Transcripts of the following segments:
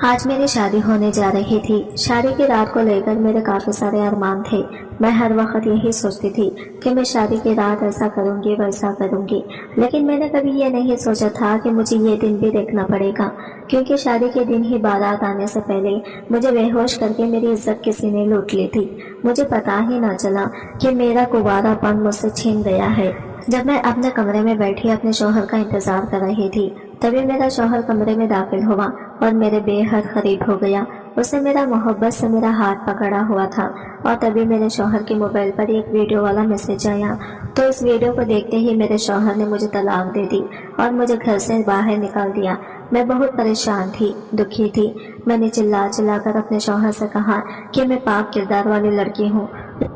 आज मेरी शादी होने जा रही थी। शादी की रात को लेकर मेरे काफी सारे अरमान थे। मैं हर वक्त यही सोचती थी कि मैं शादी की रात ऐसा करूंगी वैसा करूंगी, लेकिन मैंने कभी ये नहीं सोचा था कि मुझे ये दिन भी देखना पड़ेगा, क्योंकि शादी के दिन ही बारात आने से पहले मुझे बेहोश करके मेरी इज्जत किसी ने लूट ली थी। मुझे पता ही ना चला कि मेरा कुंवारापन मुझसे छीन गया है। जब मैं अपने कमरे में बैठी अपने शौहर का इंतजार कर रही थी, तभी मेरा शौहर कमरे में दाखिल हुआ और मेरे बेहद करीब हो गया। उसने मेरा मोहब्बत से मेरा हाथ पकड़ा हुआ था और तभी मेरे शौहर के मोबाइल पर एक वीडियो वाला मैसेज आया। तो इस वीडियो को देखते ही मेरे शौहर ने मुझे तलाक दे दी और मुझे घर से बाहर निकाल दिया। मैं बहुत परेशान थी, दुखी थी। मैंने चिल्ला चिल्ला कर अपने शौहर से कहा कि मैं पाक किरदार वाली लड़की हूँ,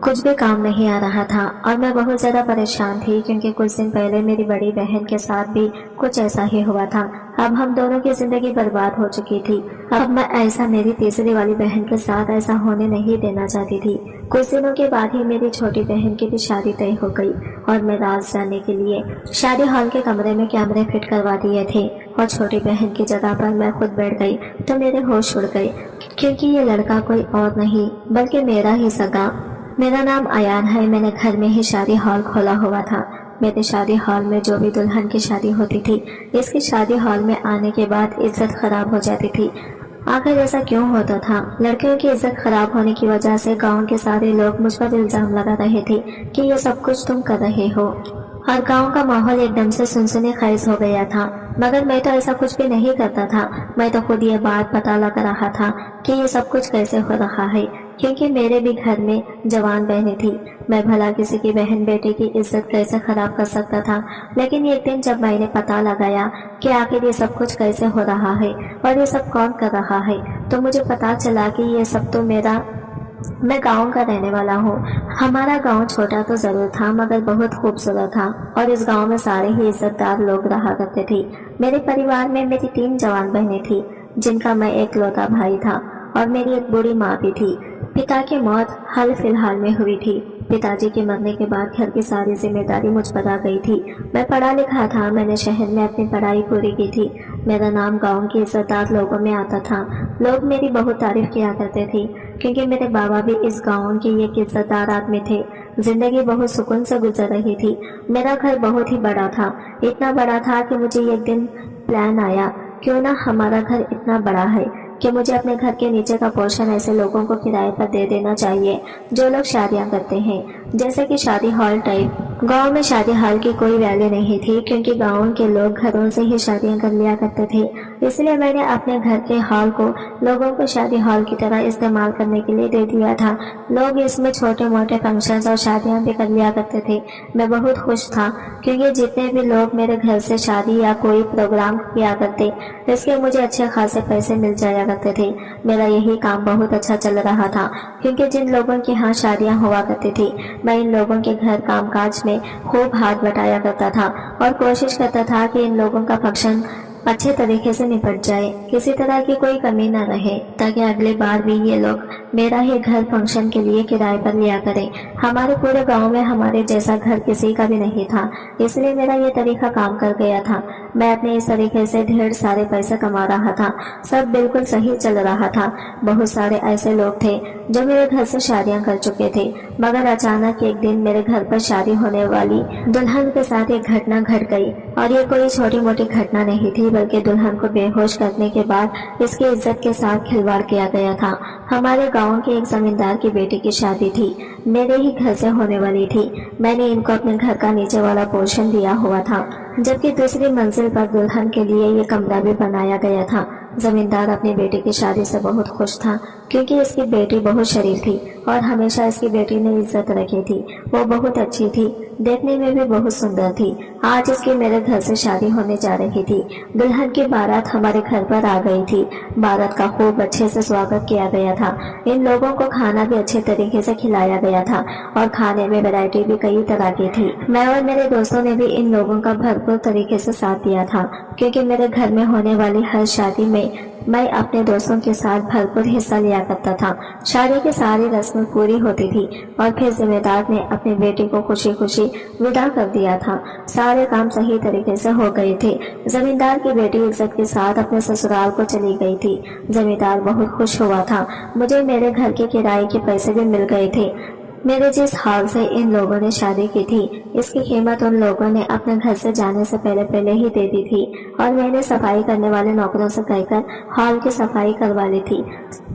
कुछ भी काम नहीं आ रहा था और मैं बहुत ज़्यादा परेशान थी, क्योंकि कुछ दिन पहले मेरी बड़ी बहन के साथ भी कुछ ऐसा ही हुआ था। अब हम दोनों की जिंदगी बर्बाद हो चुकी थी। अब मैं ऐसा मेरी तीसरी वाली बहन के साथ ऐसा होने नहीं देना चाहती थी। कुछ दिनों के बाद ही मेरी छोटी बहन की भी शादी तय हो गई और मैं राज जाने के लिए शादी हॉल के कमरे में कैमरे फिट करवा दिए थे और छोटी बहन की जगह पर मैं खुद बैठ गई तो मेरे होश उड़ गए, क्योंकि ये लड़का कोई और नहीं बल्कि मेरा ही सगा। मेरा नाम अयान है। मैंने घर में ही शादी हॉल खोला हुआ था। मेरे शादी हॉल में जो भी दुल्हन की शादी होती थी, इसकी शादी हॉल में आने के बाद इज्जत खराब हो जाती थी। आखिर ऐसा क्यों होता था? लड़कियों की इज्जत खराब होने की वजह से गांव के सारे लोग मुझ पर इल्जाम लगा रहे थे कि ये सब कुछ तुम कर रहे हो, और गांव का माहौल एकदम से सुनसुनी खेज हो गया था। मगर मैं तो ऐसा कुछ भी नहीं करता था। मैं तो खुद ये बात पता लगा रहा था कि ये सब कुछ कैसे हो रहा है, क्योंकि मेरे भी घर में जवान बहनें थी। मैं भला किसी की बहन बेटे की इज्जत कैसे खराब कर सकता था। लेकिन एक दिन जब मैंने पता लगाया कि आखिर ये सब कुछ कैसे हो रहा है और ये सब कौन कर रहा है, तो मुझे पता चला कि ये सब तो मैं गांव का रहने वाला हूँ। हमारा गांव छोटा तो जरूर था मगर बहुत खूबसूरत था और इस गांव में सारे ही इज्जतदार लोग रहा करते थे। मेरे परिवार में मेरी 3 जवान बहनें थी, जिनका मैं एक लौता भाई था, और मेरी एक बूढ़ी माँ भी थी। पिता की मौत हाल फिलहाल में हुई थी। पिताजी के मरने के बाद घर की सारी जिम्मेदारी मुझ पर आ गई थी। मैं पढ़ा लिखा था। मैंने शहर में अपनी पढ़ाई पूरी की थी। मेरा नाम गांव के इज्जतदार लोगों में आता था। लोग मेरी बहुत तारीफ किया करते थे, क्योंकि मेरे बाबा भी इस गांव के एक इज्जतदार आदमी थे। जिंदगी बहुत सुकून से गुजर रही थी। मेरा घर बहुत ही बड़ा था, इतना बड़ा था कि मुझे एक दिन प्लान आया, क्यों ना हमारा घर इतना बड़ा है कि मुझे अपने घर के नीचे का पोर्शन ऐसे लोगों को किराए पर दे देना चाहिए जो लोग शादियां करते हैं, जैसे कि शादी हॉल टाइप। गांव में शादी हॉल की कोई वैल्यू नहीं थी, क्योंकि गांव के लोग घरों से ही शादियां कर लिया करते थे। इसलिए मैंने अपने घर के हॉल को लोगों को शादी हॉल की तरह इस्तेमाल करने के लिए दे दिया था। लोग इसमें छोटे मोटे फंक्शंस और शादियां भी कर लिया करते थे। मैं बहुत खुश था, क्योंकि जितने भी लोग मेरे घर से शादी या कोई प्रोग्राम किया करते, इसके मुझे अच्छे खासे पैसे मिल जाया करते थे। मेरा यही काम बहुत अच्छा चल रहा था, क्योंकि जिन लोगों के यहाँ शादियां हुआ करती थी, मैं इन लोगों के घर कामकाज में खूब हाथ बटाया करता था और कोशिश करता था कि इन लोगों का फंक्शन अच्छे तरीके से निपट जाए, किसी तरह की कोई कमी न रहे, ताकि अगली बार भी ये लोग मेरा ही घर फंक्शन के लिए किराए पर लिया करें। हमारे पूरे गांव में हमारे जैसा घर किसी का भी नहीं था, इसलिए मेरा ये तरीका काम कर गया था। मैं अपने इस तरीके से ढेर सारे पैसे कमा रहा था। सब बिल्कुल सही चल रहा था। बहुत सारे ऐसे लोग थे जो मेरे घर से शादियां कर चुके थे, मगर अचानक एक दिन मेरे घर पर शादी होने वाली दुल्हन के साथ एक घटना घट गई। और ये कोई छोटी मोटी घटना नहीं थी, बल्कि दुल्हन को बेहोश करने के बाद इसकी इज्जत के साथ खिलवाड़ किया गया था। हमारे गांव के एक जमींदार की बेटी की शादी थी, मेरे ही घर से होने वाली थी। मैंने इनको अपने घर का नीचे वाला पोर्शन दिया हुआ था, जबकि दूसरी मंजिल पर दुल्हन के लिए ये कमरा भी बनाया गया था। जमींदार अपनी बेटी की शादी से बहुत खुश था, क्योंकि इसकी बेटी बहुत शरीफ थी और हमेशा इसकी बेटी ने इज्जत रखी थी। वो बहुत अच्छी थी, देखने में भी बहुत सुंदर थी। आज इसकी मेरे घर से शादी होने जा रही थी। दुल्हन की बारात हमारे घर पर आ गई थी। बारात का खूब अच्छे से स्वागत किया गया था। इन लोगों को खाना भी अच्छे तरीके से खिलाया गया था और खाने में वैरायटी भी कई तरह की थी। मैं और मेरे दोस्तों ने भी इन लोगों का भरपूर तरीके से साथ दिया था, क्योंकि मेरे घर में होने वाली हर शादी में मैं अपने दोस्तों के साथ भरपूर हिस्सा लिया करता था। शादी की सारी रस्में पूरी होती थी और फिर जिम्मेदार ने अपने बेटे को खुशी खुशी विदा कर दिया था। सारे काम सही तरीके से हो गए थे। जमींदार की बेटी इज्जत के साथ अपने ससुराल को चली गई थी। जमींदार बहुत खुश हुआ था। मुझे मेरे घर के किराए के पैसे भी मिल गए थे। मेरे जिस हाल से इन लोगों ने शादी की थी, इसकी कीमत उन लोगों ने अपने घर से जाने से पहले ही दे दी थी और मैंने सफाई करने वाले नौकरों से कहकर हॉल की सफाई करवा ली थी।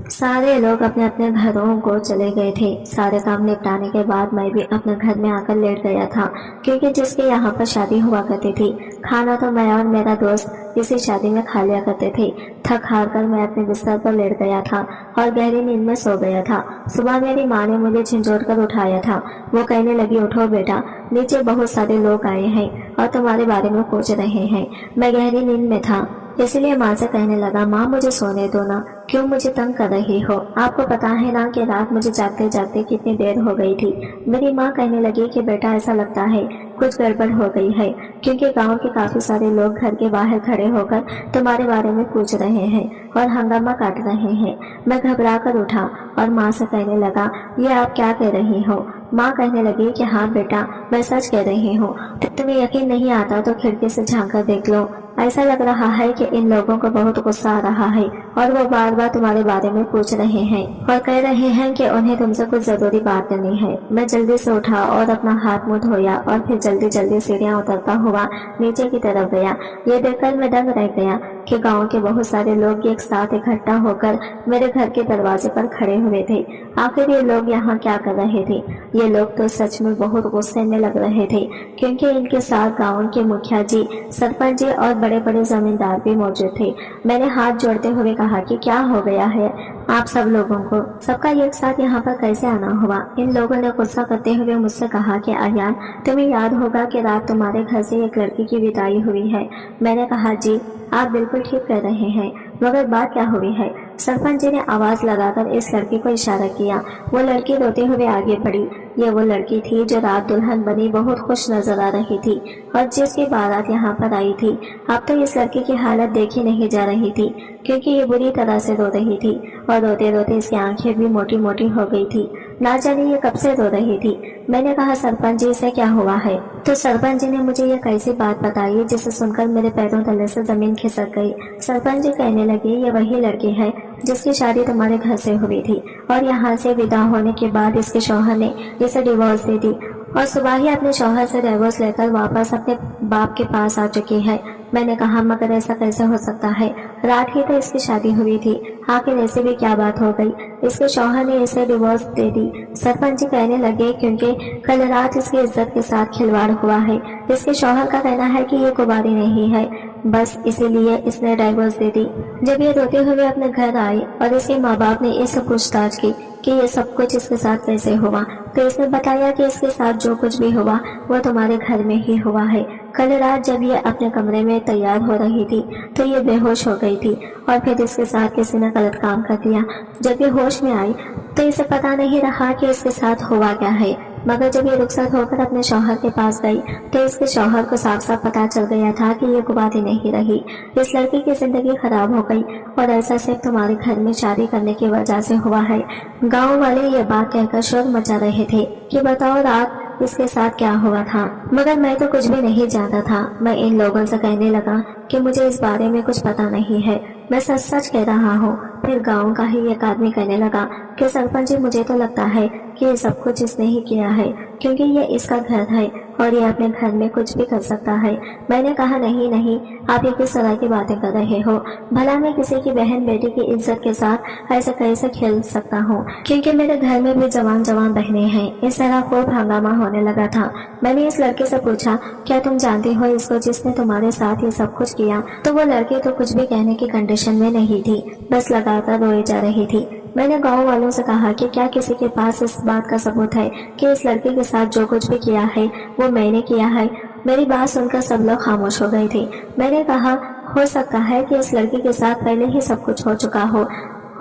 सारे लोग अपने अपने घरों को चले गए थे। सारे काम निपटाने के बाद मैं भी अपने घर में आकर लेट गया था, क्योंकि जिसके यहाँ पर शादी हुआ करती थी, खाना तो मैं और मेरा दोस्त इसी शादी में खा लिया करते थे। थक हार कर मैं अपने बिस्तर पर लेट गया था और गहरी नींद में सो गया था। सुबह मेरी माँ ने मुझे झिंझोड़ कर उठाया था। वो कहने लगी, उठो बेटा, नीचे बहुत सारे लोग आए हैं और तुम्हारे बारे में पूछ रहे हैं। मैं गहरी नींद में था, इसलिए माँ से कहने लगा, माँ मुझे सोने दो ना, क्यों मुझे तंग कर रही हो? आपको पता है ना कि रात मुझे जागते जागते कितनी देर हो गई थी। मेरी माँ कहने लगी कि बेटा ऐसा लगता है कुछ गड़बड़ हो गई है, क्योंकि गांव के काफी सारे लोग घर के बाहर खड़े होकर तुम्हारे बारे में पूछ रहे हैं और हंगामा काट रहे हैं। मैं घबरा कर उठा और माँ से कहने लगा, ये आप क्या कह रही हो? माँ कहने लगी कि हाँ बेटा, मैं सच कह रही हूँ। तुम्हें यकीन नहीं आता तो खिड़की से झांक कर देख लो। ऐसा लग रहा है कि इन लोगों को बहुत गुस्सा आ रहा है और वो बार बार तुम्हारे बारे में पूछ रहे हैं और कह रहे हैं कि उन्हें तुमसे कुछ जरूरी बात करनी है। मैं जल्दी से उठा और अपना हाथ मुंह धोया और फिर जल्दी जल्दी सीढ़ियां उतरता हुआ नीचे की तरफ गया। ये देखकर मैं दंग रह गया कि गांव के बहुत सारे लोग एक साथ इकट्ठा होकर मेरे घर के दरवाजे पर खड़े हुए थे। आखिर ये लोग यहाँ क्या कर रहे थे? ये लोग तो सच में बहुत गुस्से में लग रहे थे, क्योंकि इनके साथ गाँव के मुखिया जी, सरपंच जी और बड़े बड़े जमींदार भी मौजूद थे। मैंने हाथ जोड़ते हुए कहा कि क्या हो गया है आप सब लोगों को? सबका एक साथ यहाँ पर कैसे आना हुआ? इन लोगों ने गुस्सा करते हुए मुझसे कहा कि आर्यन, तुम्हें याद होगा कि रात तुम्हारे घर से एक लड़की की विदाई हुई है। मैंने कहा, जी आप बिल्कुल ठीक कह रहे हैं, मगर बात क्या हुई है? सरपंच जी ने आवाज लगाकर इस लड़की को इशारा किया। वो लड़की रोते हुए आगे बढ़ी। ये वो लड़की थी जो रात दुल्हन बनी बहुत खुश नजर आ रही थी और जिसकी बारात यहाँ पर आई थी। अब तो इस लड़की की हालत देखी नहीं जा रही थी, क्योंकि ये बुरी तरह से रो रही थी और रोते रोते इसकी आंखें भी मोटी मोटी हो गई थी। ना जाने ये कब से रो रही थी। मैंने कहा, सरपंच जी से क्या हुआ है? तो सरपंच जी ने मुझे ये कैसी बात बताई जिसे सुनकर मेरे पैरों तले से जमीन खिसक गई। सरपंच जी कहने लगे, ये वही लड़की है जिसकी शादी तुम्हारे घर से हुई थी और यहाँ से विदा होने के बाद इसके शौहर ने इसे डिवोर्स दे दी और सुबह ही अपने शौहर से डिवोर्स लेकर वापस अपने बाप के पास आ चुकी है। मैंने कहा, मगर ऐसा कैसे हो सकता है? रात ही तो इसकी शादी हुई थी, आखिर ऐसी भी क्या बात हो गई? इसके शौहर ने इसे डिवोर्स दे दी। सरपंच जी कहने लगे, क्योंकि कल रात इसकी इज्जत के साथ खिलवाड़ हुआ है। इसके शौहर का कहना है कि ये कुंवारी नहीं है, बस इसीलिए इसने डिवोर्स दे दी। जब ये रोते हुए अपने घर आई और इसके माँ बाप ने इससे पूछताछ की कि ये सब कुछ इसके साथ कैसे हुआ, तो इसने बताया कि इसके साथ जो कुछ भी हुआ वो तुम्हारे घर में ही हुआ है। कल रात जब ये अपने कमरे में तैयार हो रही थी तो ये बेहोश हो गई थी और फिर इसके साथ किसी ने गलत काम कर दिया। जब ये होश में आई तो इसे पता नहीं रहा कि इसके साथ हुआ क्या है, मगर जब ये रुखसत होकर अपने शौहर के पास गई तो इसके शौहर को साफ साफ पता चल गया था कि ये कुंवारी नहीं रही। इस लड़की की जिंदगी खराब हो गई और ऐसा सिर्फ तुम्हारे घर में शादी करने की वजह से हुआ है। गाँव वाले ये बात कहकर शोर मचा रहे थे कि बताओ रात इसके साथ क्या हुआ था, मगर मैं तो कुछ भी नहीं जानता था। मैं इन लोगों से कहने लगा कि मुझे इस बारे में कुछ पता नहीं है, मैं सच सच कह रहा हूँ। फिर गांव का ही एक आदमी कहने लगा कि सरपंच जी, मुझे तो लगता है कि ये सब कुछ इसने ही किया है, क्योंकि ये इसका घर है और ये अपने घर में कुछ भी कर सकता है। मैंने कहा, नहीं नहीं, आप ये किस तरह की बातें कर रहे हो? भला मैं किसी की बहन बेटी की इज्जत के साथ ऐसे कैसे खेल सकता हूँ, क्योंकि मेरे घर में भी जवान जवान बहनें हैं। इस तरह खूब हंगामा होने लगा था। मैंने इस लड़के से पूछा, क्या तुम जानती हो इसको जिसने तुम्हारे साथ ये सब कुछ किया? तो वो लड़की तो कुछ भी कहने की कंडीशन में नहीं थी, बस लगातार रोई जा रही थी। मैंने गांव वालों से कहा कि क्या किसी के पास इस बात का सबूत है कि इस लड़के के साथ जो कुछ भी किया है वो मैंने किया है? मेरी बात सुनकर सब लोग खामोश हो गए थे। मैंने कहा, हो सकता है कि इस लड़की के साथ पहले ही सब कुछ हो चुका हो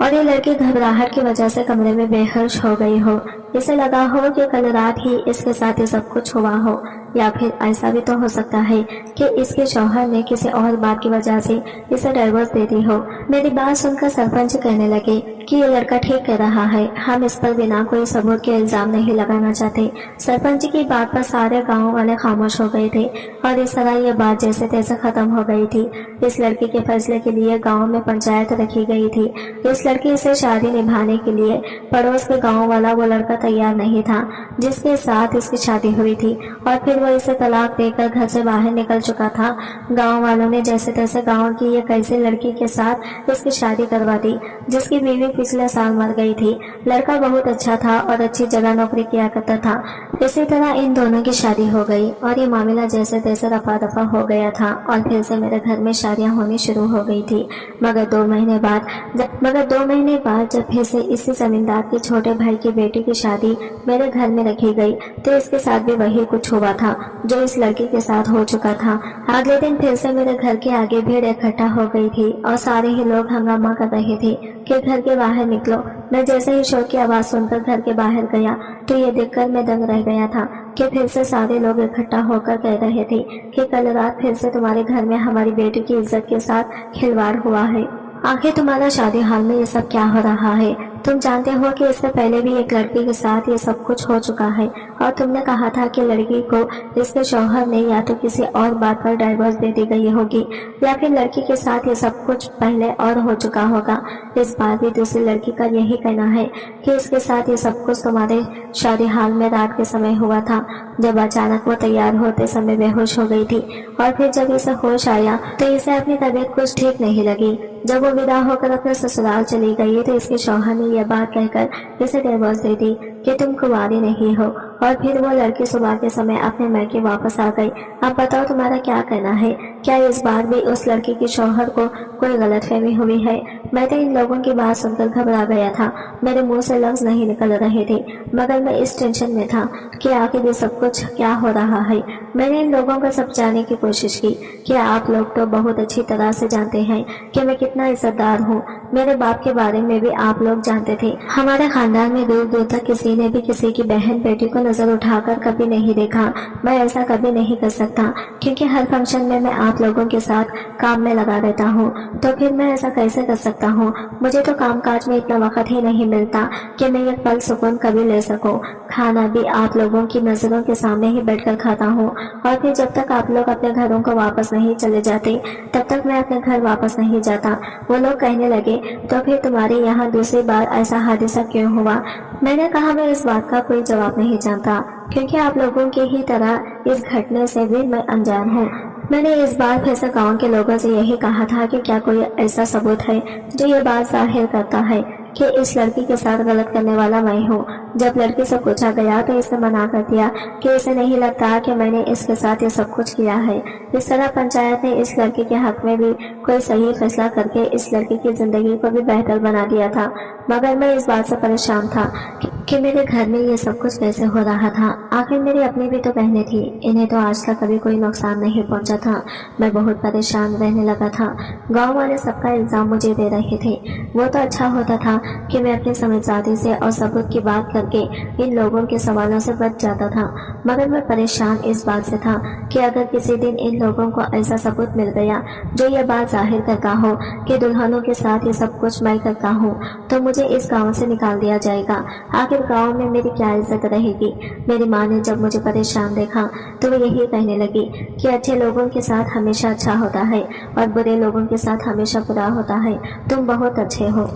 और ये लड़की घबराहट की वजह से कमरे में बेहोश हो गई हो। इसे लगा हो कि कल रात ही इसके साथ ये सब कुछ हुआ हो, या फिर ऐसा भी तो हो सकता है कि इसके शौहर ने किसी और बात की वजह से इसे डिवोर्स दे दी हो। मेरी बात सुनकर सरपंच कहने लगे कि ये लड़का ठीक कह रहा है, हम इस पर बिना कोई सबूत के इल्जाम नहीं लगाना चाहते। सरपंच की बात पर सारे गाँव वाले खामोश हो गए थे और इस तरह ये बात जैसे तैसे खत्म हो गई थी। इस लड़की के फैसले के लिए गाँव में पंचायत रखी गई थी। इस लड़की से शादी निभाने के लिए पड़ोस के गाँव वाला वो लड़का तैयार नहीं था जिसके साथ इसकी शादी हुई थी, और फिर वो इसे तलाक देकर घर से बाहर निकल चुका था। गांव वालों ने जैसे तैसे गांव की ये कैसे लड़की के साथ इसकी शादी करवा दी जिसकी बीवी पिछले साल मर गई थी। लड़का बहुत अच्छा था और अच्छी जगह नौकरी किया करता था। इसी तरह इन दोनों की शादी हो गई और ये मामला जैसे तैसे रफा दफा हो गया था और फिर से मेरे घर में शादियां होनी शुरू हो गई थी। मगर 2 महीने बाद जब फिर से इसी जमींदार के छोटे भाई की बेटी की शादी मेरे घर में रखी गई तो इसके साथ भी वही कुछ हुआ था जो इस लड़की के साथ हो चुका था। अगले दिन फिर से मेरे घर के आगे भीड़ इकट्ठा हो गई थी और सारे ही लोग हंगामा कर रहे थे कि घर के बाहर निकलो। मैं जैसे ही शोर की आवाज सुनकर घर के बाहर गया तो ये देखकर मैं दंग रह गया था कि फिर से सारे लोग इकट्ठा होकर कह रहे थे कि कल रात फिर से तुम्हारे घर में हमारी बेटी की इज्जत के साथ खिलवाड़ हुआ है। आखिर तुम्हारा शादी हाल में ये सब क्या हो रहा है? तुम जानते हो कि इससे पहले भी एक लड़की के साथ ये सब कुछ हो चुका है और तुमने कहा था कि लड़की को इसके शौहर ने या तो किसी और बात पर डाइवोर्स दे दी गई होगी या फिर लड़की के साथ ये सब कुछ पहले और हो चुका होगा। इस बार भी दूसरी लड़की का यही कहना है कि इसके साथ ये सब कुछ तुम्हारे शादी हाल में रात के समय हुआ था, जब अचानक वो तैयार होते समय बेहोश हो गई थी और फिर जब इसे होश आया तो इसे अपनी तबीयत कुछ ठीक नहीं लगी। जब वो विदा होकर अपने ससुराल चली गई तो इसके शौहर ने यह बात कहकर इसे डिवोर्स दे दी कि तुम कुंवारी नहीं हो, और फिर वो लड़की सुबह के समय अपने मैके वापस आ गई। अब बताओ तुम्हारा क्या कहना है? क्या इस बार भी उस लड़की के शौहर को कोई गलतफहमी हुई है? मैं तो इन लोगों की बात सुनकर घबरा गया था। मेरे मुंह से लफ्ज नहीं निकल रहे थे, मगर मैं इस टेंशन में था कि आखिर ये सब कुछ क्या हो रहा है। मैंने इन लोगों को समझाने की कोशिश की कि आप लोग तो बहुत अच्छी तरह से जानते हैं कि मैं कितना इज्जतदार हूँ। मेरे बाप के बारे में भी आप लोग जानते थे। हमारे खानदान में दूर दूर तक किसी ने भी किसी की बहन बेटी को नजर उठाकर कभी नहीं देखा। मैं ऐसा कभी नहीं कर सकता क्योंकि हर फंक्शन में मैं आप लोगों के साथ काम में लगा रहता हूँ, तो फिर मैं ऐसा कैसे कर सकता हूँ? मुझे तो कामकाज में इतना वक्त ही नहीं मिलता कि मैं एक पल सुकून कभी ले सकूं। खाना भी आप लोगों की नजरों के सामने ही बैठकर खाता हूँ, और फिर जब तक आप लोग अपने घरों को वापस नहीं चले जाते तब तक मैं अपने घर वापस नहीं जाता। वो लोग कहने लगे तो फिर तुम्हारे यहाँ दूसरी बार ऐसा हादसा क्यों हुआ? मैंने कहा मैं इस बात का कोई जवाब नहीं जानता क्योंकि आप लोगों की ही तरह इस घटने से भी मैं अनजान हूँ। मैंने इस बार फिर से गाँव के लोगों से यही कहा था कि क्या कोई ऐसा सबूत है जो ये बात जाहिर करता है कि इस लड़की के साथ गलत करने वाला मैं हूँ। जब लड़की से पूछा गया तो इसने मना कर दिया कि इसे नहीं लगता कि मैंने इसके साथ ये सब कुछ किया है। इस तरह पंचायत ने इस लड़की के हक में भी कोई सही फैसला करके इस लड़की की जिंदगी को भी बेहतर बना दिया था। मगर मैं इस बात से परेशान था कि मेरे घर में ये सब कुछ कैसे हो रहा था। आखिर मेरी अपनी भी तो बहनें थी, इन्हें तो आज तक कभी कोई नुकसान नहीं पहुंचा था। मैं बहुत परेशान रहने लगा था। गाँव वाले सबका इल्जाम मुझे दे रहे थे। वो तो अच्छा होता था कि मैं अपनी समझदारी से और सबूत की बात करके इन लोगों के सवालों से बच जाता था, मगर मैं परेशान इस बात से था कि अगर किसी दिन इन लोगों को ऐसा सबूत मिल गया जो ये बात जाहिर करता हो कि दुल्हनों के साथ ये सब कुछ मैं करता हूँ तो मुझे इस गांव से निकाल दिया जाएगा। आखिर गांव में मेरी क्या इज्जत रहेगी? मेरी माँ ने जब मुझे परेशान देखा तो वो यही कहने लगी कि अच्छे लोगों के साथ हमेशा अच्छा होता है और बुरे लोगों के साथ हमेशा बुरा होता है। तुम बहुत अच्छे हो।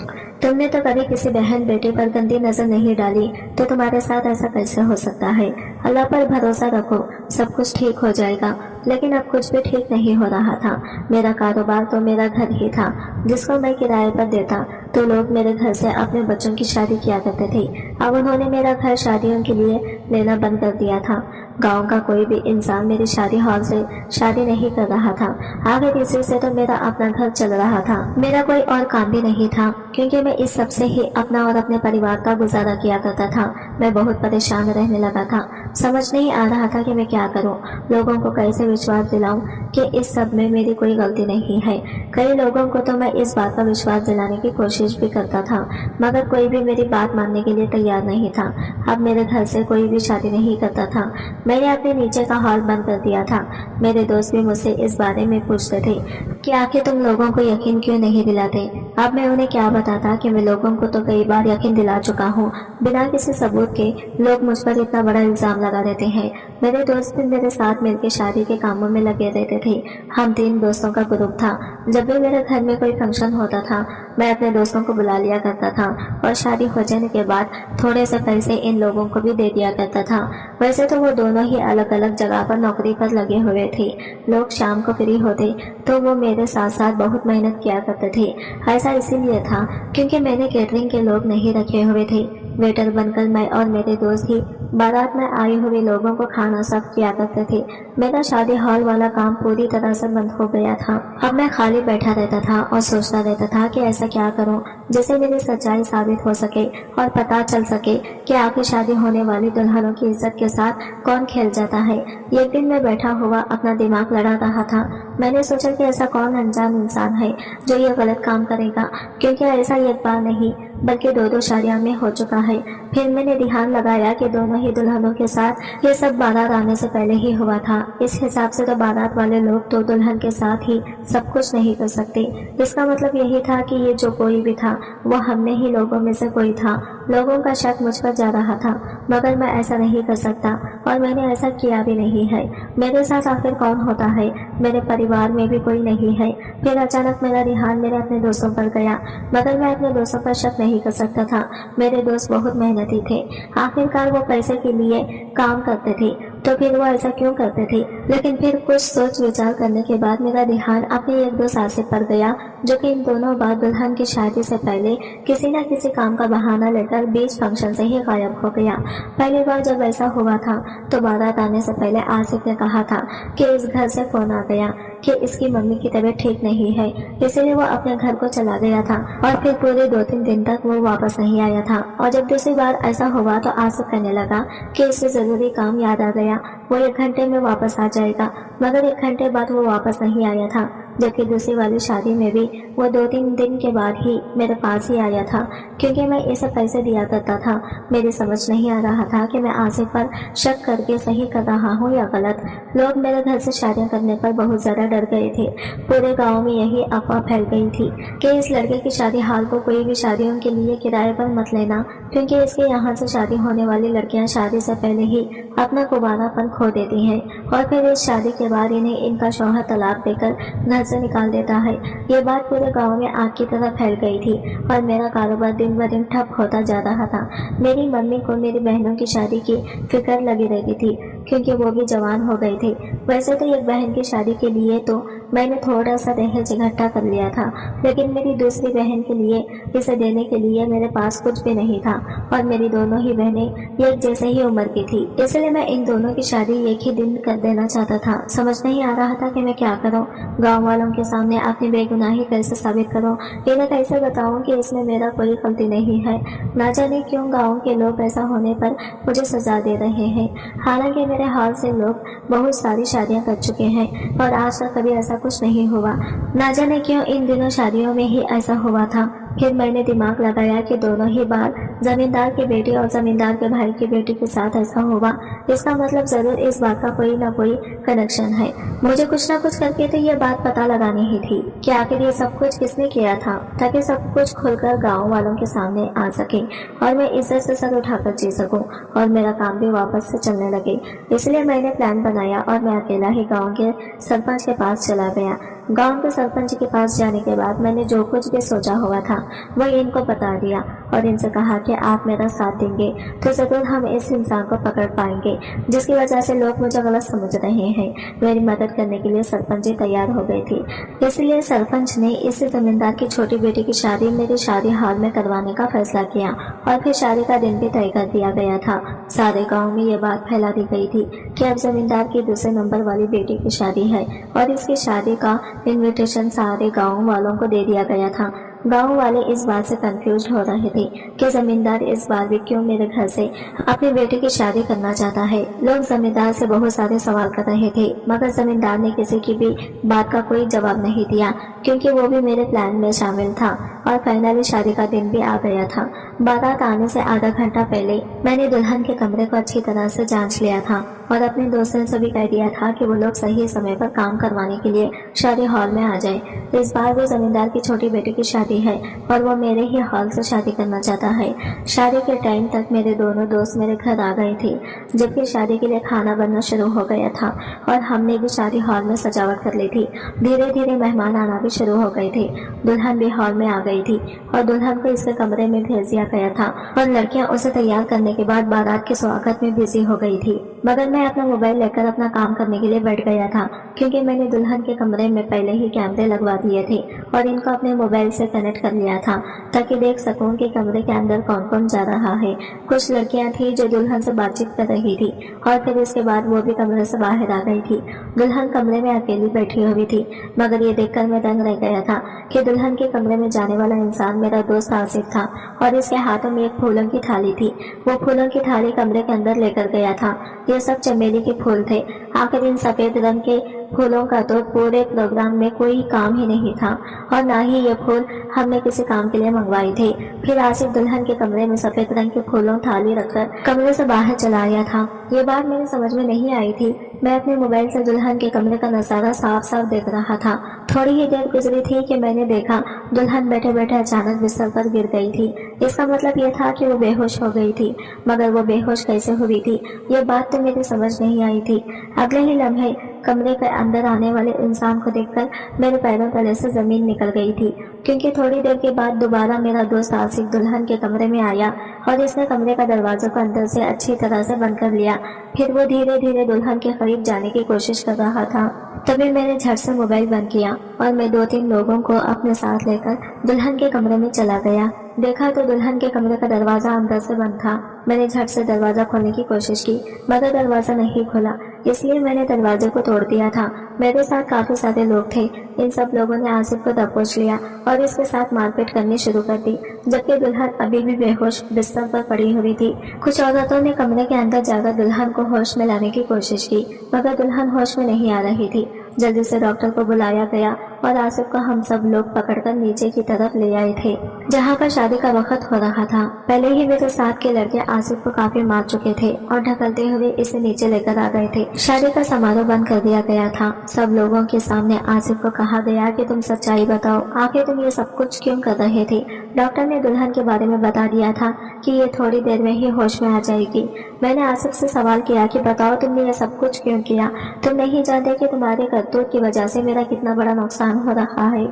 तुमने तो कभी किसी बहन बेटी पर गंदी नजर नहीं डाली, तो तुम्हारे साथ ऐसा कैसे हो सकता है? अल्लाह पर भरोसा रखो, सब कुछ ठीक हो जाएगा। लेकिन अब कुछ भी ठीक नहीं हो रहा था। मेरा कारोबार तो मेरा घर ही था जिसको मैं किराए पर देता, तो लोग मेरे घर से अपने बच्चों की शादी किया करते थे। अब उन्होंने मेरा घर शादियों के लिए लेना बंद कर दिया था। गांव का कोई भी इंसान मेरी शादी हॉल से शादी नहीं कर रहा था। आखिर इसी से तो मेरा अपना घर चल रहा था। मेरा कोई और काम भी नहीं था क्योंकि मैं इस सब से ही अपना और अपने परिवार का गुजारा किया करता था। मैं बहुत परेशान रहने लगा था। समझ नहीं आ रहा था कि मैं क्या करूं, लोगों को कैसे विश्वास दिलाऊं कि इस सब में मेरी कोई गलती नहीं है। कई लोगों को तो मैं इस बात का विश्वास दिलाने की कोशिश भी करता था, मगर कोई भी मेरी बात मानने के लिए तैयार नहीं था। अब मेरे घर से कोई भी शादी नहीं करता था। मैंने अपने नीचे का हॉल बंद कर दिया था। मेरे दोस्त भी मुझसे इस बारे में पूछते थे कि आखिर तुम लोगों को यकीन क्यों नहीं दिलाते। अब मैं उन्हें क्या बताता कि मैं लोगों को तो कई बार यकीन दिला चुका हूँ, बिना किसी सबूत के लोग मुझ पर इतना बड़ा इल्जाम लगा देते हैं। मेरे दोस्त भी मेरे साथ मिलकर शादी के कामों में लगे रहते थे। हम 3 दोस्तों का ग्रुप था। जब भी मेरे घर में कोई फंक्शन होता था, मैं अपने दोस्तों को बुला लिया करता था और शादी हो जाने के बाद थोड़े से पैसे इन लोगों को भी दे दिया करता था। वैसे तो वो दोनों ही अलग अलग जगह पर नौकरी पर लगे हुए थे। लोग शाम को फ्री होते तो वो मेरे साथ साथ बहुत मेहनत किया करते थे। ऐसा इसीलिए था क्योंकि मैंने कैटरिंग के लोग नहीं रखे हुए थे। वेटर बनकर मैं और मेरे दोस्त ही बारात में आए हुए लोगों को खाना सर्व किया करते थे। मेरा शादी हॉल वाला काम पूरी तरह से बंद हो गया था। अब मैं खाली बैठा रहता था और सोचता रहता था कि ऐसा क्या करूं जिससे मेरी सच्चाई साबित हो सके और पता चल सके कि आखिर शादी होने वाली दुल्हनों की इज्जत के साथ कौन खेल जाता है। एक दिन मैं बैठा हुआ अपना दिमाग लड़ा रहा था। मैंने सोचा कि ऐसा कौन अनजान इंसान है जो ये गलत काम करेगा, क्योंकि ऐसा एक बार नहीं बल्कि 2 शादियां में हो चुका है। फिर मैंने ध्यान लगाया कि दोनों ही दुल्हनों के साथ ये सब बारात आने से पहले ही हुआ था। इस हिसाब से तो बारात वाले लोग तो दुल्हन के साथ ही सब कुछ नहीं कर सकते। इसका मतलब यही था कि ये जो कोई भी था वो हमने ही लोगों में से कोई था। लोगों का शक मुझ पर जा रहा था, मगर मैं ऐसा नहीं कर सकता और मैंने ऐसा किया भी नहीं है। मेरे साथ आखिर कौन होता है? मेरे परिवार में भी कोई नहीं है। फिर अचानक मेरा ध्यान मेरे अपने दोस्तों पर गया, मगर मैं अपने दोस्तों पर शक नहीं कर सकता था। मेरे दोस्त बहुत मेहनती थे। आखिरकार वो पैसे के लिए काम करते थे, तो फिर वो ऐसा क्यों करते थे? लेकिन फिर कुछ सोच विचार करने के बाद मेरा ध्यान अपने 1-2 साथी पर गया, जो कि इन दोनों बार दुल्हन की शादी से पहले किसी न किसी काम का बहाना लेकर बीच फंक्शन से ही गायब हो गया। पहली बार जब ऐसा हुआ था तो बारात आने से पहले आसिफ ने कहा था कि इस घर से फोन आ गया कि इसकी मम्मी की तबीयत ठीक नहीं है, इसलिए वो अपने घर को चला गया था और फिर पूरे 2-3 दिन तक वो वापस नहीं आया था। और जब दूसरी बार ऐसा हुआ तो आसिफ कहने लगा कि इसे जरूरी काम याद आ गया, वो 1 घंटे में वापस आ जाएगा, मगर 1 घंटे बाद वो वापस नहीं आया था। जबकि दूसरी वाली शादी में भी वो 2-3 दिन के बाद ही मेरे पास ही आया था, क्योंकि मैं इसे पैसे दिया करता था। मेरी समझ नहीं आ रहा था कि मैं आसिफ पर शक करके सही कर रहा हूँ या गलत। लोग मेरे घर से शादियां करने पर बहुत ज्यादा डर गए थे। पूरे गाँव में यही अफवाह फैल गई थी कि इस लड़के की शादी हाल को कोई भी शादियों के लिए किराए पर मत लेना, क्योंकि इसके यहाँ से शादी होने वाली लड़कियां शादी से पहले ही अपना कुबारापन खो देती हैं और फिर इस शादी के बाद इन्हें इनका शौहर तलाक देकर घर से निकाल देता है। ये बात पूरे गांव में आग की तरह फैल गई थी और मेरा कारोबार दिन ब दिन ठप होता जा रहा था। मेरी मम्मी को मेरी बहनों की शादी की फिक्र लगी रहती थी, क्योंकि वो भी जवान हो गए थे। वैसे तो एक बहन की शादी के लिए तो मैंने थोड़ा सा दहेज इकट्ठा कर लिया था, लेकिन मेरी दूसरी बहन के लिए इसे देने के लिए मेरे पास कुछ भी नहीं था और मेरी दोनों ही बहनें एक जैसे ही उम्र की थी, इसलिए मैं इन दोनों की शादी एक ही दिन कर देना चाहता था। समझ नहीं आ रहा था कि मैं क्या करूं। गांव वालों के सामने अपनी बेगुनाही कैसे साबित करूं, इन्हें कैसे बताऊं कि इसमें मेरा कोई गलती नहीं है। ना जाने क्यों गाँव के लोग ऐसा होने पर मुझे सजा दे रहे हैं, हालांकि मेरे हाल से लोग बहुत सारी शादियां कर चुके हैं और आज तक कभी ऐसा कुछ नहीं हुआ। ना जाने क्यों इन दिनों शादियों में ही ऐसा हुआ था। फिर मैंने दिमाग लगाया कि दोनों ही बार जमींदार की बेटी और जमींदार के भाई की बेटी के साथ ऐसा हुआ। इसका मतलब जरूर इस बात का कोई ना कोई कनेक्शन है। मुझे कुछ ना कुछ करके तो ये बात पता लगानी ही थी कि आखिर ये सब कुछ किसने किया था, ताकि सब कुछ खुलकर गाँव वालों के सामने आ सके और मैं इज्जत से सर उठाकर जी सकूं और मेरा काम भी वापस से चलने लगे। इसलिए मैंने प्लान बनाया और मैं अकेला ही गाँव के सरपंच के पास चला गया। गांव के सरपंच के पास जाने के बाद मैंने जो कुछ भी सोचा हुआ था वो इनको बता दिया और इनसे कहा कि आप मेरा साथ देंगे तो जरूर हम इस इंसान को पकड़ पाएंगे जिसकी वजह से लोग मुझे गलत समझ रहे हैं। मेरी मदद करने के लिए सरपंच जी तैयार हो गई थी, इसलिए सरपंच ने इस जमींदार की छोटी बेटी की शादी मेरी शादी हॉल में करवाने का फैसला किया और फिर शादी का दिन भी तय कर दिया गया था। सारे गाँव में ये बात फैला दी गई थी कि अब जमींदार की दूसरे नंबर वाली बेटी की शादी है और इसकी शादी का इनविटेशन सारे गाँव वालों को दे दिया गया था। गांव वाले इस बात से कंफ्यूज हो रहे थे कि जमींदार इस बार भी क्यों मेरे घर से अपनी बेटी की शादी करना चाहता है। लोग जमींदार से बहुत सारे सवाल कर रहे थे, मगर जमींदार ने किसी की भी बात का कोई जवाब नहीं दिया, क्योंकि वो भी मेरे प्लान में शामिल था। और फाइनली शादी का दिन भी आ गया था। बारात आने से आधा घंटा पहले मैंने दुल्हन के कमरे को अच्छी तरह से जांच लिया था और अपने दोस्तों से भी कह दिया था कि वो लोग सही समय पर काम करवाने के लिए शादी हॉल में आ जाए। इस बार भी जमींदार की छोटी बेटी की शादी है और वो मेरे ही हॉल से शादी करना चाहता है। शादी के टाइम तक मेरे दोनों दोस्त मेरे घर आ गए थे, जबकि शादी के लिए खाना बनना शुरू हो गया था और हमने भी शादी हॉल में सजावट कर ली थी। धीरे धीरे मेहमान आना भी शुरू हो गए थे। दुल्हन भी हॉल में आ गई थी और दुल्हन को इसके कमरे में भेज दिया गया था और लड़कियां उसे तैयार करने के बाद बारात के स्वागत में बिजी हो गई थी। मगर मैं अपना मोबाइल लेकर अपना काम करने के लिए बैठ गया था, क्योंकि मैंने दुल्हन के कमरे में पहले ही कैमरे लगवा दिए थे और इनको अपने मोबाइल से कनेक्ट कर लिया था ताकि देख सकूं कि कमरे के अंदर कौन कौन जा रहा है। कुछ लड़कियां थी जो दुल्हन से बातचीत कर रही थी और फिर इसके बाद वो भी कमरे से बाहर आ गई थी। दुल्हन कमरे में अकेली बैठी हुई थी, मगर ये देखकर मैं दंग रह गया था कि दुल्हन के कमरे में जाने वाला इंसान मेरा दोस्त आसिफ था और इसके हाथों में एक फूलों की थाली थी। वो फूलों की थाली कमरे के अंदर लेकर गया था। ये सब चमेली के फूल थे। आखिर इन सफेद रंग के फूलों का तो पूरे प्रोग्राम में कोई काम ही नहीं था और ना ही ये फूल हमने किसी काम के लिए मंगवाए थे। फिर आसिफ दुल्हन के कमरे में सफेद रंग के फूलों थाली रखकर कमरे से बाहर चला आया था। ये बात मेरी समझ में नहीं आई थी। मैं अपने मोबाइल से दुल्हन के कमरे का नजारा साफ साफ देख रहा था। थोड़ी ही देर गुजरी थी कि मैंने देखा दुल्हन बैठे बैठे अचानक बिस्तर पर गिर गई थी। इसका मतलब ये था कि वो बेहोश हो गई थी, मगर वो बेहोश कैसे हुई थी ये बात तो मेरी समझ नहीं आई थी। अगले ही लम्हे कमरे के अंदर आने वाले इंसान को देखकर मेरे पैरों तले से जमीन निकल गई थी, क्योंकि थोड़ी देर के बाद दोबारा मेरा दोस्त आसिफ दुल्हन के कमरे में आया और इसने कमरे का दरवाजा को अंदर से अच्छी तरह से बंद कर लिया। फिर वो धीरे धीरे दुल्हन के करीब जाने की कोशिश कर रहा था। तभी मैंने झट से मोबाइल बंद किया और मैं 2-3 लोगों को अपने साथ लेकर दुल्हन के कमरे में चला गया। देखा तो दुल्हन के कमरे का दरवाजा अंदर से बंद था। मैंने झट से दरवाजा खोलने की कोशिश की, मगर दरवाजा नहीं खुला, इसलिए मैंने दरवाजे को तोड़ दिया था। मेरे साथ काफी सारे लोग थे। इन सब लोगों ने आसिफ को दबोच लिया और इसके साथ मारपीट करनी शुरू कर दी, जबकि दुल्हन अभी भी बेहोश बिस्तर पर पड़ी हुई थी। कुछ औरतों ने कमरे के अंदर जाकर दुल्हन को होश में लाने की कोशिश की, मगर दुल्हन होश में नहीं आ रही थी। जल्दी से डॉक्टर को बुलाया गया और आसिफ को हम सब लोग पकड़कर नीचे की तरफ ले आए थे, जहाँ पर शादी का वक्त हो रहा था। पहले ही मेरे साथ के लड़के आसिफ को काफी मार चुके थे और ढकलते हुए इसे नीचे लेकर आ गए थे। शादी का समारोह बंद कर दिया गया था। सब लोगों के सामने आसिफ को कहा गया कि तुम सच्चाई बताओ, आखिर तुम ये सब कुछ क्यों कर रहे थे। डॉक्टर ने दुल्हन के बारे में बता दिया था कि ये थोड़ी देर में ही होश में आ जाएगी। मैंने आसिफ से सवाल किया कि बताओ तुमने ये सब कुछ क्यों किया। तुम नहीं जानते कि तुम्हारे करतूत की वजह से मेरा कितना बड़ा नुकसान हो रहा है।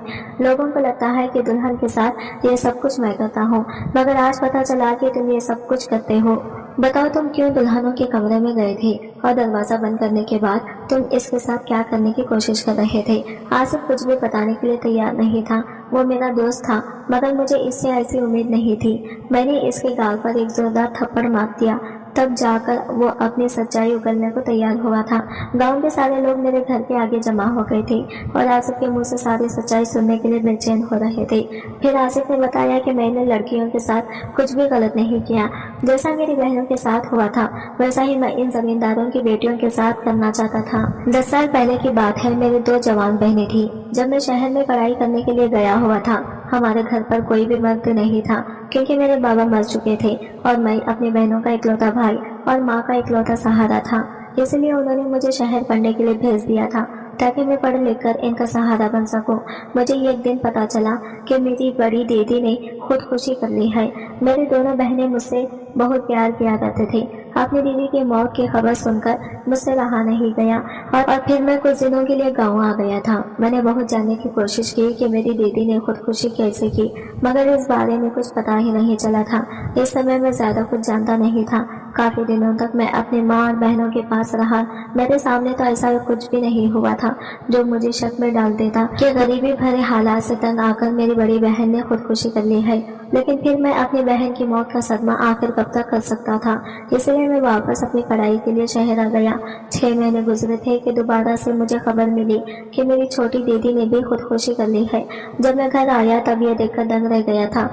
लोगों को लगता है कि दुल्हन के साथ ये सब कुछ मैं करता हूँ, मगर आज पता चला कि तुम ये सब कुछ करते हो। बताओ तुम क्यों दुल्हनों के कमरे में गए थे और दरवाजा बंद करने के बाद तुम इसके साथ क्या करने की कोशिश कर रहे थे। आसिफ कुछ भी बताने के लिए तैयार नहीं था। वो मेरा दोस्त था, मगर मुझे इससे ऐसी उम्मीद नहीं थी। मैंने इसके गाल पर एक जोरदार थप्पड़ मार दिया, तब जाकर वो अपनी सच्चाई उगलने को तैयार हुआ था। गांव के सारे लोग मेरे घर के आगे जमा हो गए थे और आसिफ के मुंह से सारी सच्चाई सुनने के लिए बेचैन हो रहे थे। फिर आसिफ ने बताया कि मैंने लड़कियों के साथ कुछ भी गलत नहीं किया। जैसा मेरी बहनों के साथ हुआ था वैसा ही मैं इन जमींदारों की बेटियों के साथ करना चाहता था। 10 साल पहले की बात है। मेरी 2 जवान बहनें थी। जब मैं शहर में पढ़ाई करने के लिए गया हुआ था, हमारे घर पर कोई भी मर्द नहीं था, क्योंकि मेरे बाबा मर चुके थे और मैं अपनी बहनों का इकलौता भाई और माँ का इकलौता सहारा था। इसलिए उन्होंने मुझे शहर पढ़ने के लिए भेज दिया था ताकि मैं पढ़ लिख कर इनका सहारा बन सकूं। मुझे एक दिन पता चला कि मेरी बड़ी दीदी ने खुदकुशी कर ली है। मेरी दोनों बहनें मुझसे बहुत प्यार किया करते थे। अपनी दीदी की मौत की खबर सुनकर मुझसे रहा नहीं गया और फिर मैं कुछ दिनों के लिए गाँव आ गया था। मैंने बहुत जानने की कोशिश की कि मेरी दीदी ने खुदकुशी कैसे की, मगर इस बारे में कुछ पता ही नहीं चला था। इस समय मैं ज्यादा कुछ जानता नहीं था। काफी दिनों तक मैं अपनी माँ और बहनों के पास रहा। मेरे सामने तो ऐसा कुछ भी नहीं हुआ था जो मुझे शक में डाल देता कि गरीबी भरे हालात से तंग आकर मेरी बड़ी बहन ने खुदकुशी कर ली है। लेकिन फिर मैं अपनी बहन की मौत का सदमा आखिर कब तक कर सकता था, इसलिए मैं वापस अपनी पढ़ाई के लिए शहर आ गया। 6 महीने गुजरे थे कि दोबारा से मुझे खबर मिली कि मेरी छोटी दीदी ने भी खुदकुशी कर ली है। जब मैं घर आया तब यह देखकर दंग रह गया था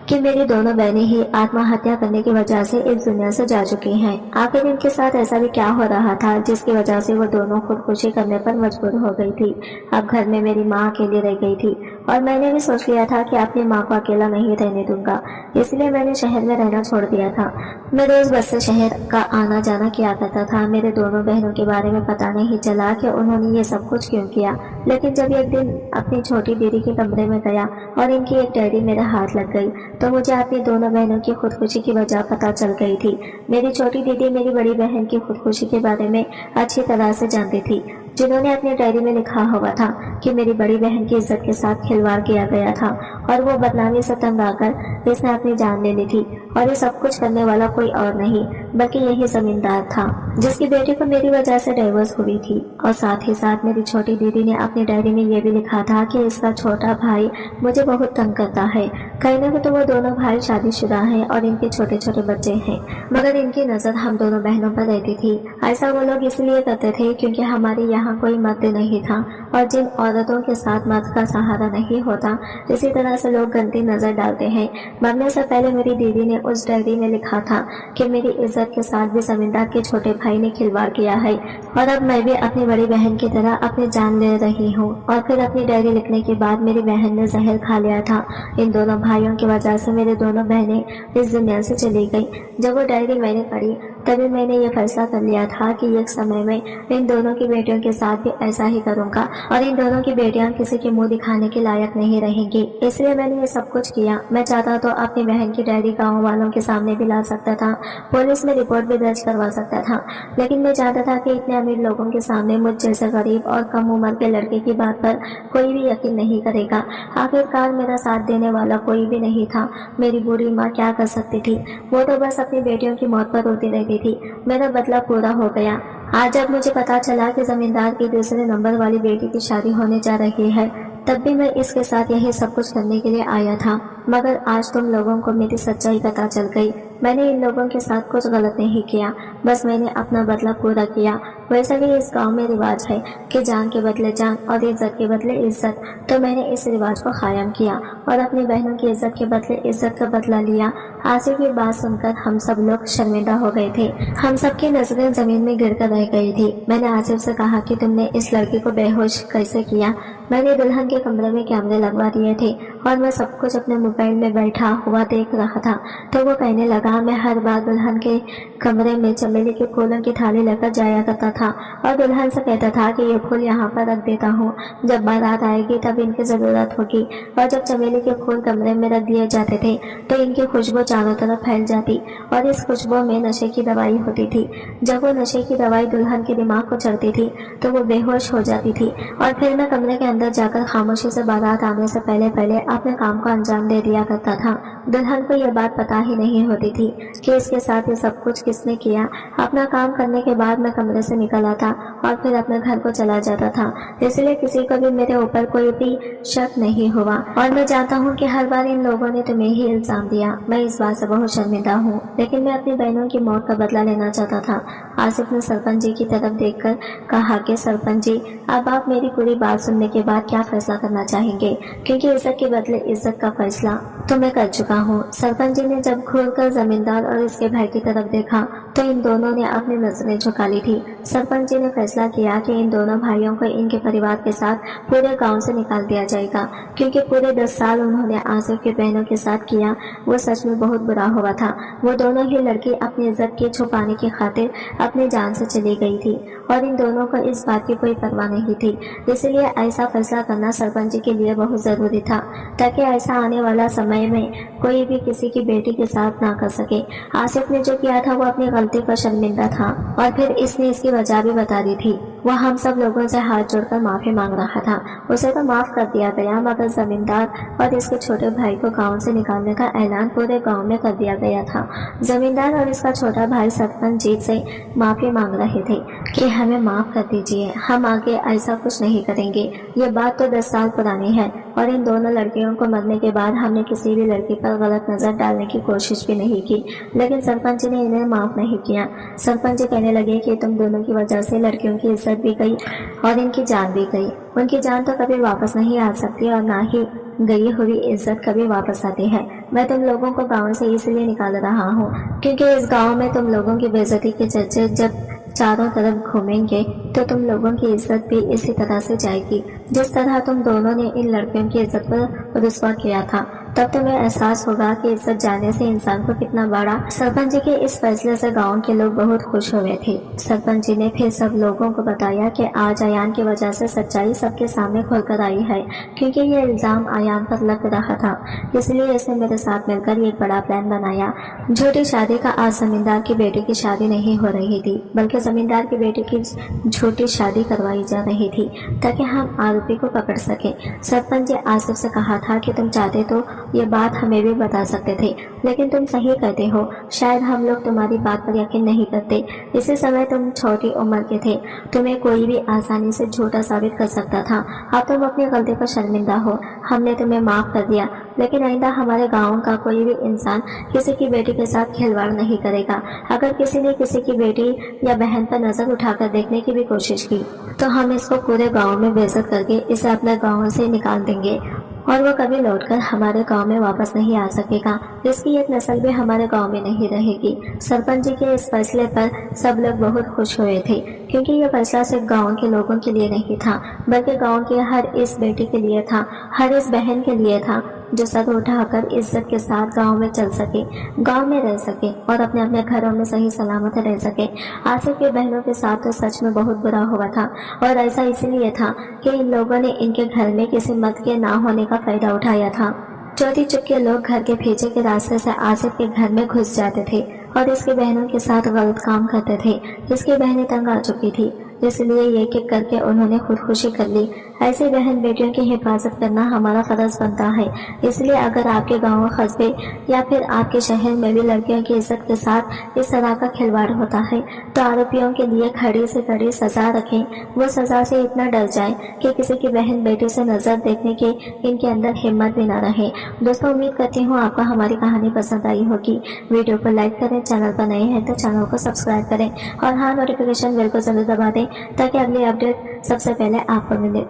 कि मेरी दोनों बहनें ही आत्महत्या करने की वजह से इस दुनिया से जा चुकी हैं। आखिर इनके साथ ऐसा भी क्या हो रहा था जिसकी वजह से वो दोनों खुदकुशी करने पर मजबूर हो गई थी। अब घर में मेरी माँ अकेली रह गई थी और मैंने भी सोच लिया था कि अपनी माँ को अकेला नहीं रहने दूंगा, इसलिए मैंने शहर में रहना छोड़ दिया था। मैं रोज बस से शहर का आना जाना किया करता था। मेरे दोनों बहनों के बारे में पता नहीं चला कि उन्होंने ये सब कुछ क्यों किया, लेकिन जब एक दिन अपनी छोटी दीदी के कमरे में गया और इनकी एक डायरी मेरे हाथ लग गई तो मुझे अपनी दोनों बहनों की खुदकुशी की वजह पता चल गई थी। मेरी छोटी दीदी मेरी बड़ी बहन की खुदकुशी के बारे में अच्छी तरह से जानती थी, जिन्होंने अपनी डायरी में लिखा हुआ था कि मेरी बड़ी बहन की इज्जत के साथ खिलवाड़ किया गया था और वो बदनामी से तंग आकर इसने अपनी जान ले ली थी। और ये सब कुछ करने वाला कोई और नहीं बल्कि यही जमींदार था जिसकी बेटी को मेरी वजह से डाइवोर्स हुई थी। और साथ ही साथ मेरी छोटी दीदी ने अपनी डायरी में ये भी लिखा था कि इसका छोटा भाई मुझे बहुत तंग करता है। कहने को तो वो दोनों भाई शादीशुदा हैं और इनके छोटे छोटे बच्चे हैं, मगर इनकी नजर हम दोनों बहनों पर रहती थी। ऐसा वो लोग इसलिए करते थे क्योंकि हमारे यहाँ कोई मर्द नहीं था और जिन औरतों के साथ मर्द का सहारा नहीं होता इसी तरह से लोग गंदी नजर डालते हैं। मरने से पहले मेरी दीदी ने उस डायरी में लिखा था कि मेरी इज्जत के साथ भी जमींदार के छोटे भाई ने खिलवाड़ किया है और अब मैं भी अपनी बड़ी बहन की तरह अपनी जान ले रही हूँ। और फिर अपनी डायरी लिखने के बाद मेरी बहन ने जहर खा लिया था। इन दोनों भाइयों की वजह से मेरी दोनों बहनें इस दुनिया से चली गई। जब वो डायरी मैंने पढ़ी तभी मैंने ये फैसला कर लिया था कि एक समय में इन दोनों की बेटियों के साथ भी ऐसा ही करूंगा और इन दोनों की बेटियां किसी के मुंह दिखाने के लायक नहीं रहेंगी। इसलिए मैंने ये सब कुछ किया। मैं चाहता तो अपनी बहन की डायरी गाँव वालों के सामने भी ला सकता था, पुलिस में रिपोर्ट भी दर्ज करवा सकता था, लेकिन मैं चाहता था कि इतने अमीर लोगों के सामने मुझ जैसे गरीब और कम उम्र के लड़के की बात पर कोई भी यकीन नहीं करेगा। आखिरकार मेरा साथ देने वाला कोई भी नहीं था। मेरी बूढ़ी माँ क्या कर सकती थी, वो तो बस अपनी बेटियों की मौत पर रोती रहती थी। मेरा बदला पूरा हो गया। आज जब मुझे पता चला कि जमींदार की दूसरे नंबर वाली बेटी की शादी होने जा रही है तब भी मैं इसके साथ यही सब कुछ करने के लिए आया था, मगर आज तुम लोगों को मेरी सच्चाई पता चल गई। मैंने इन लोगों के साथ कुछ गलत नहीं किया, बस मैंने अपना बदला पूरा किया। वैसे भी इस गांव में रिवाज है कि जान के बदले जान और इज्जत के बदले इज्जत, तो मैंने इस रिवाज को कायम किया और अपनी बहनों की इज्जत के बदले इज्जत का बदला लिया। आसिफ की बात सुनकर हम सब लोग शर्मिंदा हो गए थे। हम सबकी नजरें जमीन में गिरकर रह गई थी। मैंने आसिफ से कहा कि तुमने इस लड़की को बेहोश कैसे किया। मैंने दुल्हन के कमरे में कैमरे लगवा दिए थे और मैं सब कुछ अपने मोबाइल में बैठा हुआ देख रहा था। तो वो कहने लगा, मैं हर बार दुल्हन के कमरे में चमेली के फूलों की थाली लेकर जाया करता था और दुल्हन से कहता था कि ये फूल यहाँ पर रख देता हूँ, जब बारात आएगी तब इनकी जरूरत होगी। और जब चमेली के फूल कमरे में रख दिए जाते थे तो इनकी खुशबू चारों तरफ फैल जाती और इस खुशबू में नशे की दवाई होती थी। जब वो नशे की दवाई दुल्हन के दिमाग को चढ़ती थी तो वो बेहोश हो जाती थी और फिर मैं कमरे के अंदर जाकर खामोशी से बारात आने से पहले पहले अपने काम को अंजाम दे दिया करता था। दुल्हन को यह बात पता ही नहीं होती थी कि इसके साथ ये सब कुछ किसने किया। अपना काम करने के बाद मैं कमरे से निकल आता और फिर अपने घर को चला जाता था, इसलिए किसी को भी मेरे ऊपर कोई भी शक नहीं हुआ। और मैं जानता हूँ कि हर बार इन लोगों ने तुम्हें ही इल्जाम दिया। मैं इस बात से बहुत शर्मिंदा हूँ, लेकिन मैं अपनी बहनों की मौत का बदला लेना चाहता था। आसिफ ने सरपंच जी की तरफ देखकर कहा कि सरपंच जी, अब आप मेरी पूरी बात सुनने के बाद क्या फैसला करना चाहेंगे, क्योंकि इज्जत के बदले इज्जत का फैसला तो मैं कर चुका हूँ। सरपंच जी ने जब घूरकर जमींदार और इसके भाई की तरफ देखा तो इन दोनों ने अपनी नजरें झुका ली थी। सरपंच जी ने फैसला किया कि इन दोनों भाइयों को इनके परिवार के साथ पूरे गांव से निकाल दिया जाएगा, क्योंकि पूरे 10 साल उन्होंने आसिफ की बहनों के साथ किया वो सच में बहुत बुरा हुआ था। वो दोनों ही लड़की अपनी इज्जत की छुपाने की खातिर अपनी जान से चली गई थी और इन दोनों को इस बात की कोई परवाह नहीं थी। इसलिए ऐसा फैसला करना सरपंच जी के लिए बहुत जरूरी था, ताकि ऐसा आने वाला समय में कोई भी किसी की बेटी के साथ ना कर सके। आसिफ ने जो किया था वो अपनी गलती पर शर्मिंदा था और फिर इसने इसकी वजह भी बता दी थी। वह हम सब लोगों से हाथ जोड़कर माफी मांग रहा था। उसे तो माफ कर दिया गया, मगर जमींदार और इसके छोटे भाई को गांव से निकालने का ऐलान पूरे गांव में कर दिया गया था। जमींदार और इसका छोटा भाई सरपंच जी से माफी मांग रहे थे कि हमें माफ कर दीजिए, हम आगे ऐसा कुछ नहीं करेंगे। ये बात तो 10 साल पुरानी है اور ان دونوں لڑکیوں کو مرنے کے بعد ہم نے کسی بھی لڑکی پر غلط نظر ڈالنے کی کوشش بھی نہیں کی، لیکن سرپنچ نے انہیں معاف نہیں کیا۔ سرپنچ کہنے لگے کہ تم دونوں کی وجہ سے لڑکیوں کی عزت بھی گئی اور ان کی جان بھی گئی۔ ان کی جان تو کبھی واپس نہیں آ سکتی اور نہ ہی گئی ہوئی عزت کبھی واپس آتی ہے۔ میں تم لوگوں کو گاؤں سے اس لیے نکال رہا ہوں کیونکہ اس گاؤں میں تم لوگوں کی بے عزتی کے چرچے جب چاروں طرف گھومیں گے تو تم لوگوں کی عزت بھی اسی طرح سے جائے گی جس طرح تم دونوں نے ان لڑکیوں کی عزت پر رسوا کیا تھا۔ تب تمہیں احساس ہوگا کہ عزت جانے سے انسان کو کتنا بڑا۔ سرپنچ جی کے اس فیصلے سے گاؤں کے لوگ بہت خوش ہوئے تھے۔ سرپنچ جی نے پھر سب لوگوں کو بتایا کہ آج ایان کی وجہ سے سچائی سب کے سامنے کھول کر آئی ہے، کیونکہ یہ الزام ایان پر لگ رہا تھا، اس لیے اس نے میرے ساتھ مل کر ایک بڑا پلان بنایا۔ جھوٹی شادی کا آج زمیندار کی بیٹی کی شادی نہیں ہو رہی تھی، بلکہ زمیندار کی بیٹی کی جھوٹی شادی کروائی جا رہی تھی تاکہ ہم آروپی کو پکڑ سکیں۔ سرپنچ جی آصف سے کہا تھا کہ تم چاہتے تو یہ بات ہمیں بھی بتا سکتے تھے، لیکن تم صحیح کہتے ہو، شاید ہم لوگ تمہاری بات پر یقین نہیں کرتے۔ اسی سمے تم چھوٹی عمر کے تھے، تمہیں کوئی بھی آسانی سے جھوٹا ثابت کر سکتا تھا۔ اب تم اپنی غلطی پر شرمندہ ہو، ہم نے تمہیں معاف کر دیا، لیکن آئندہ ہمارے گاؤں کا کوئی بھی انسان کسی کی بیٹی کے ساتھ کھلواڑ نہیں کرے گا۔ اگر کسی نے کسی کی بیٹی یا بہن پر نظر اٹھا کر دیکھنے کی بھی کوشش کی تو ہم اس کو پورے گاؤں میں بے عزت کر کے اسے اپنے گاؤں سے نکال دیں گے اور وہ کبھی لوٹ کر ہمارے گاؤں میں واپس نہیں آ سکے گا۔ اس کی ایک نسل بھی ہمارے گاؤں میں نہیں رہے گی۔ سرپنچ جی کے اس فیصلے پر سب لوگ بہت خوش ہوئے تھے، کیونکہ یہ فیصلہ صرف گاؤں کے لوگوں کے لیے نہیں تھا، بلکہ گاؤں کی ہر اس بیٹی کے لیے تھا، ہر اس بہن کے لیے تھا جو سر اٹھا کر عزت کے ساتھ گاؤں میں چل سکے، گاؤں میں رہ سکے اور اپنے اپنے گھروں میں صحیح سلامت رہ سکے۔ آصف کی بہنوں کے ساتھ تو سچ میں بہت برا ہوا تھا، اور ایسا اس لیے تھا کہ ان لوگوں نے ان کے گھر میں کسی مرد کے نہ ہونے کا فائدہ اٹھایا تھا۔ چوری چپ کے لوگ گھر کے پیچھے کے راستے سے آصف کے گھر میں گھس جاتے تھے اور اس کی بہنوں کے ساتھ غلط کام کرتے تھے۔ اس کی بہنیں تنگ آ چکی تھی، اس لیے ایک ایک کر کے انہوں نے خودکشی کر لی۔ ایسی بہن بیٹیوں کی حفاظت کرنا ہمارا فرض بنتا ہے، اس لیے اگر آپ کے گاؤں، قصبے یا پھر آپ کے شہر میں بھی لڑکیوں کی عزت کے ساتھ اس طرح کا کھلواڑ ہوتا ہے تو آروپیوں کے لیے کھڑی سے کھڑی سزا رکھیں۔ وہ سزا سے اتنا ڈر جائیں کہ کسی کی بہن بیٹی سے نظر دیکھنے کی ان کے اندر ہمت بھی نہ رہے۔ دوستوں، امید کرتی ہوں آپ کو ہماری کہانی پسند آئی ہوگی۔ ویڈیو کو لائک کریں، چینل پر نئے ہیں تو چینل کو سبسکرائب کریں اور ہاں، نوٹیفیکیشن بیل کو ضرور دبا دیں تاکہ اگلی اپڈیٹ سب سے پہلے آپ کو ملے۔